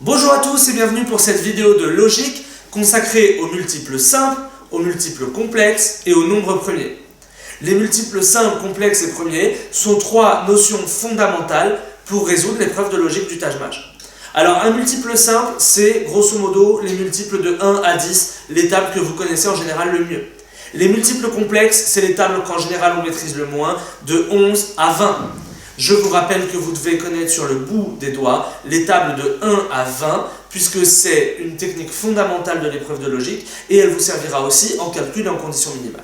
Bonjour à tous et bienvenue pour cette vidéo de logique consacrée aux multiples simples, aux multiples complexes et aux nombres premiers. Les multiples simples, complexes et premiers sont trois notions fondamentales pour résoudre l'épreuve de logique du Taj-Maj. Alors un multiple simple, c'est grosso modo les multiples de 1 à 10, les tables que vous connaissez en général le mieux. Les multiples complexes, c'est les tables qu'en général on maîtrise le moins, de 11 à 20. Je vous rappelle que vous devez connaître sur le bout des doigts les tables de 1 à 20, puisque c'est une technique fondamentale de l'épreuve de logique, et elle vous servira aussi en calcul et en conditions minimales.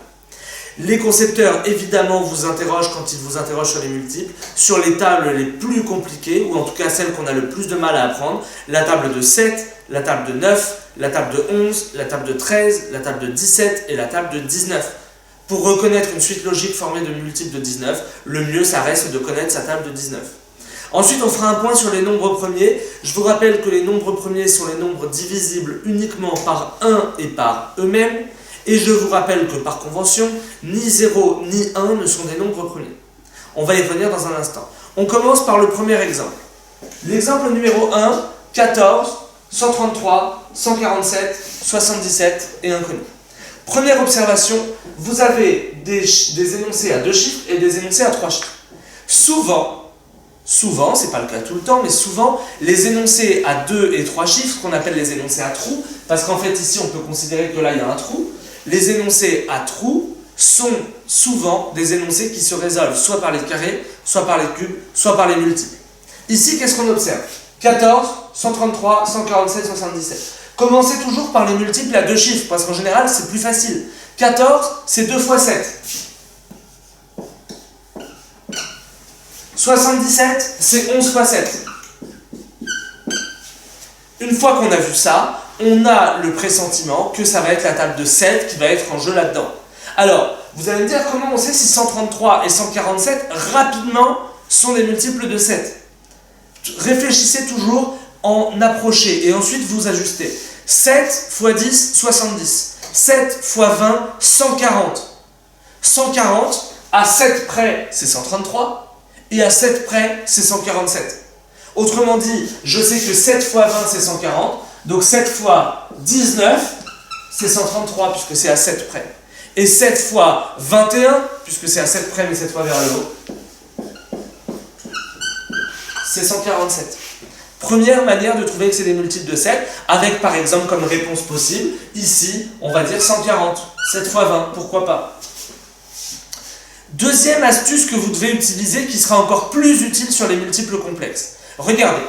Les concepteurs, évidemment, vous interrogent quand ils vous interrogent sur les multiples, sur les tables les plus compliquées, ou en tout cas celles qu'on a le plus de mal à apprendre, la table de 7, la table de 9, la table de 11, la table de 13, la table de 17 et la table de 19. Pour reconnaître une suite logique formée de multiples de 19, le mieux ça reste de connaître sa table de 19. Ensuite on fera un point sur les nombres premiers. Je vous rappelle que les nombres premiers sont les nombres divisibles uniquement par 1 et par eux-mêmes. Et je vous rappelle que par convention, ni 0 ni 1 ne sont des nombres premiers. On va y revenir dans un instant. On commence par le premier exemple. L'exemple numéro 1, 14, 133, 147, 77 et inconnu. Première observation, vous avez des énoncés à 2 chiffres et des énoncés à 3 chiffres. Souvent, c'est pas le cas tout le temps, mais souvent, les énoncés à 2 et 3 chiffres, qu'on appelle les énoncés à trous, parce qu'en fait ici on peut considérer que là il y a un trou, les énoncés à trous sont souvent des énoncés qui se résolvent soit par les carrés, soit par les cubes, soit par les multiples. Ici, qu'est-ce qu'on observe? 14, 133, 147, 77. Commencez toujours par les multiples à 2 chiffres, parce qu'en général, c'est plus facile. 14, c'est 2 fois 7. 77, c'est 11 fois 7. Une fois qu'on a vu ça, on a le pressentiment que ça va être la table de 7 qui va être en jeu là-dedans. Alors, vous allez me dire comment on sait si 133 et 147, rapidement, sont des multiples de 7. Réfléchissez toujours en approcher et ensuite vous ajustez. 7 x 10, 70. 7 x 20, 140. 140, à 7 près, c'est 133, et à 7 près, c'est 147. Autrement dit, je sais que 7 x 20, c'est 140, donc 7 x 19, c'est 133, puisque c'est à 7 près. Et 7 x 21, puisque c'est à 7 près, mais cette fois vers le haut, c'est 147. Première manière de trouver que c'est des multiples de 7, avec par exemple comme réponse possible, ici, on va dire 140, 7 x 20, pourquoi pas. Deuxième astuce que vous devez utiliser, qui sera encore plus utile sur les multiples complexes. Regardez,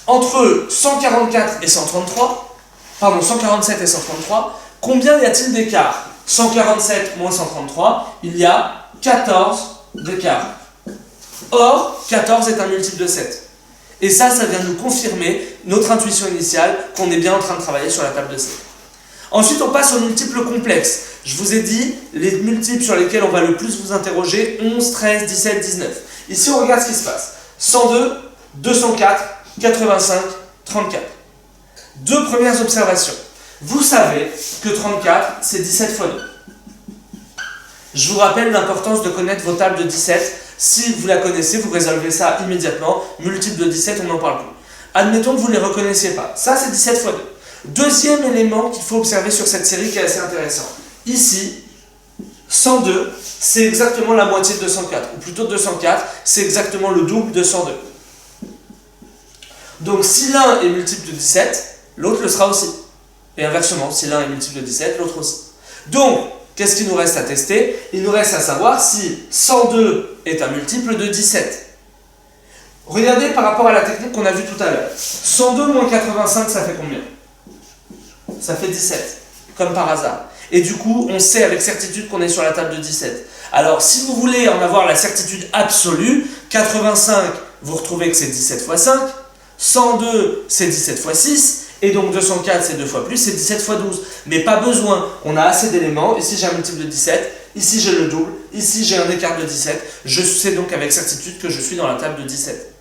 entre 144 et 133, pardon, 147 et 133, combien y a-t-il d'écart? 147 moins 133, il y a 14 d'écart. Or, 14 est un multiple de 7. Et ça vient nous confirmer notre intuition initiale qu'on est bien en train de travailler sur la table de 7. Ensuite, on passe aux multiples complexes. Je vous ai dit les multiples sur lesquels on va le plus vous interroger, 11, 13, 17, 19. Ici, on regarde ce qui se passe. 102, 204, 85, 34. Deux premières observations. Vous savez que 34, c'est 17 fois 2. Je vous rappelle l'importance de connaître vos tables de 17. Si vous la connaissez, vous résolvez ça immédiatement. Multiple de 17, on n'en parle plus. Admettons que vous ne les reconnaissiez pas. Ça, c'est 17 fois 2. Deuxième élément qu'il faut observer sur cette série qui est assez intéressant. Ici, 102, c'est exactement la moitié de 204. Ou plutôt 204, c'est exactement le double de 102. Donc, si l'un est multiple de 17, l'autre le sera aussi. Et inversement, si l'un est multiple de 17, l'autre aussi. Donc, qu'est-ce qu'il nous reste à tester? Il nous reste à savoir si 102 est un multiple de 17. Regardez par rapport à la technique qu'on a vue tout à l'heure. 102 moins 85, ça fait combien? Ça fait 17, comme par hasard. Et du coup, on sait avec certitude qu'on est sur la table de 17. Alors, si vous voulez en avoir la certitude absolue, 85, vous retrouvez que c'est 17 fois 5, 102, c'est 17 fois 6, et donc 204, c'est 2 fois plus, c'est 17 fois 12. Mais pas besoin, on a assez d'éléments. Ici, j'ai un multiple de 17, ici, j'ai le double, ici, j'ai un écart de 17. Je sais donc avec certitude que je suis dans la table de 17.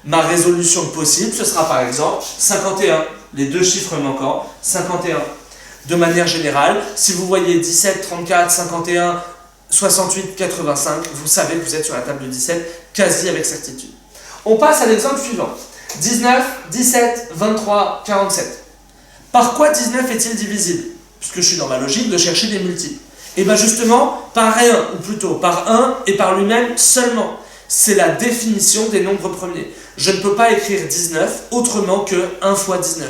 Ma résolution possible, ce sera par exemple 51, les deux chiffres manquants, 51. De manière générale, si vous voyez 17, 34, 51, 68, 85, vous savez que vous êtes sur la table de 17, quasi avec certitude. On passe à l'exemple suivant. 19, 17, 23, 47. Par quoi 19 est-il divisible? Puisque je suis dans ma logique de chercher des multiples. Et bien justement, par rien, ou plutôt par 1 et par lui-même seulement. C'est la définition des nombres premiers. Je ne peux pas écrire 19 autrement que 1 fois 19.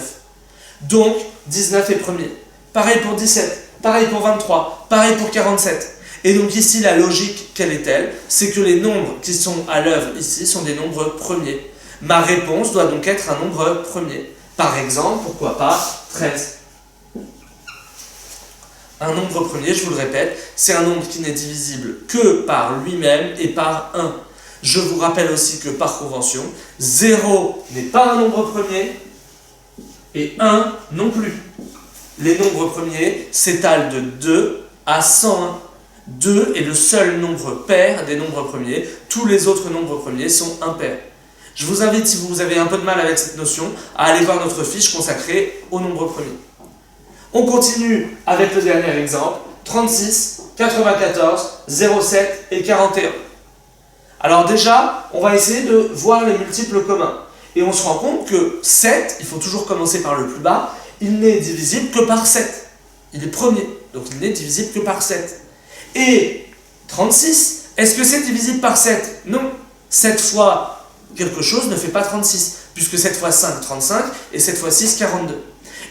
Donc, 19 est premier. Pareil pour 17, pareil pour 23, pareil pour 47. Et donc ici, la logique, quelle est-elle? C'est que les nombres qui sont à l'œuvre ici sont des nombres premiers. Ma réponse doit donc être un nombre premier. Par exemple, pourquoi pas 13. Un nombre premier, je vous le répète, c'est un nombre qui n'est divisible que par lui-même et par 1. Je vous rappelle aussi que par convention, 0 n'est pas un nombre premier et 1 non plus. Les nombres premiers s'étalent de 2 à 101. 2 est le seul nombre pair des nombres premiers. Tous les autres nombres premiers sont impairs. Je vous invite, si vous avez un peu de mal avec cette notion, à aller voir notre fiche consacrée aux nombres premiers. On continue avec le dernier exemple. 36, 94, 07 et 41. Alors déjà, on va essayer de voir les multiples communs. Et on se rend compte que 7, il faut toujours commencer par le plus bas, il n'est divisible que par 7. Il est premier, donc il n'est divisible que par 7. Et 36, est-ce que c'est divisible par 7? Non. 7 fois quelque chose ne fait pas 36, puisque 7 fois 5, 35, et 7 fois 6, 42.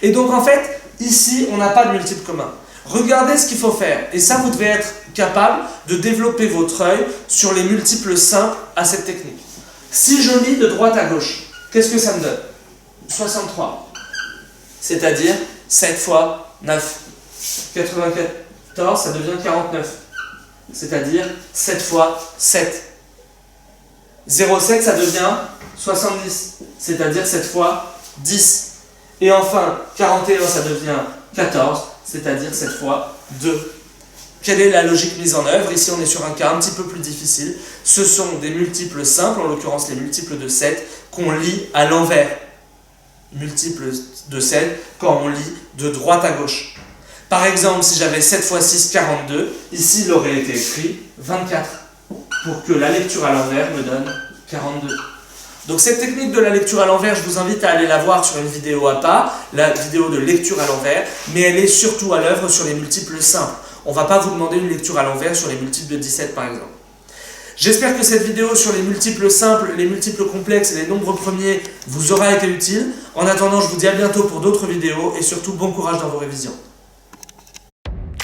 Et donc en fait, ici, on n'a pas de multiple commun. Regardez ce qu'il faut faire, et ça, vous devez être capable de développer votre œil sur les multiples simples à cette technique. Si je lis de droite à gauche, qu'est-ce que ça me donne? 63, c'est-à-dire 7 fois 9. 94, ça devient 49, c'est-à-dire 7 fois 7. 07, ça devient 70, c'est-à-dire 7 fois 10. Et enfin, 41, ça devient 14, c'est-à-dire 7 fois 2. Quelle est la logique mise en œuvre? Ici, on est sur un cas un petit peu plus difficile. Ce sont des multiples simples, en l'occurrence les multiples de 7, qu'on lit à l'envers. Multiples de 7 quand on lit de droite à gauche. Par exemple, si j'avais 7 fois 6, 42, ici il aurait été écrit 24, pour que la lecture à l'envers me donne 42. Donc cette technique de la lecture à l'envers, je vous invite à aller la voir sur une vidéo à part, la vidéo de lecture à l'envers, mais elle est surtout à l'œuvre sur les multiples simples. On ne va pas vous demander une lecture à l'envers sur les multiples de 17 par exemple. J'espère que cette vidéo sur les multiples simples, les multiples complexes et les nombres premiers vous aura été utile. En attendant, je vous dis à bientôt pour d'autres vidéos et surtout bon courage dans vos révisions.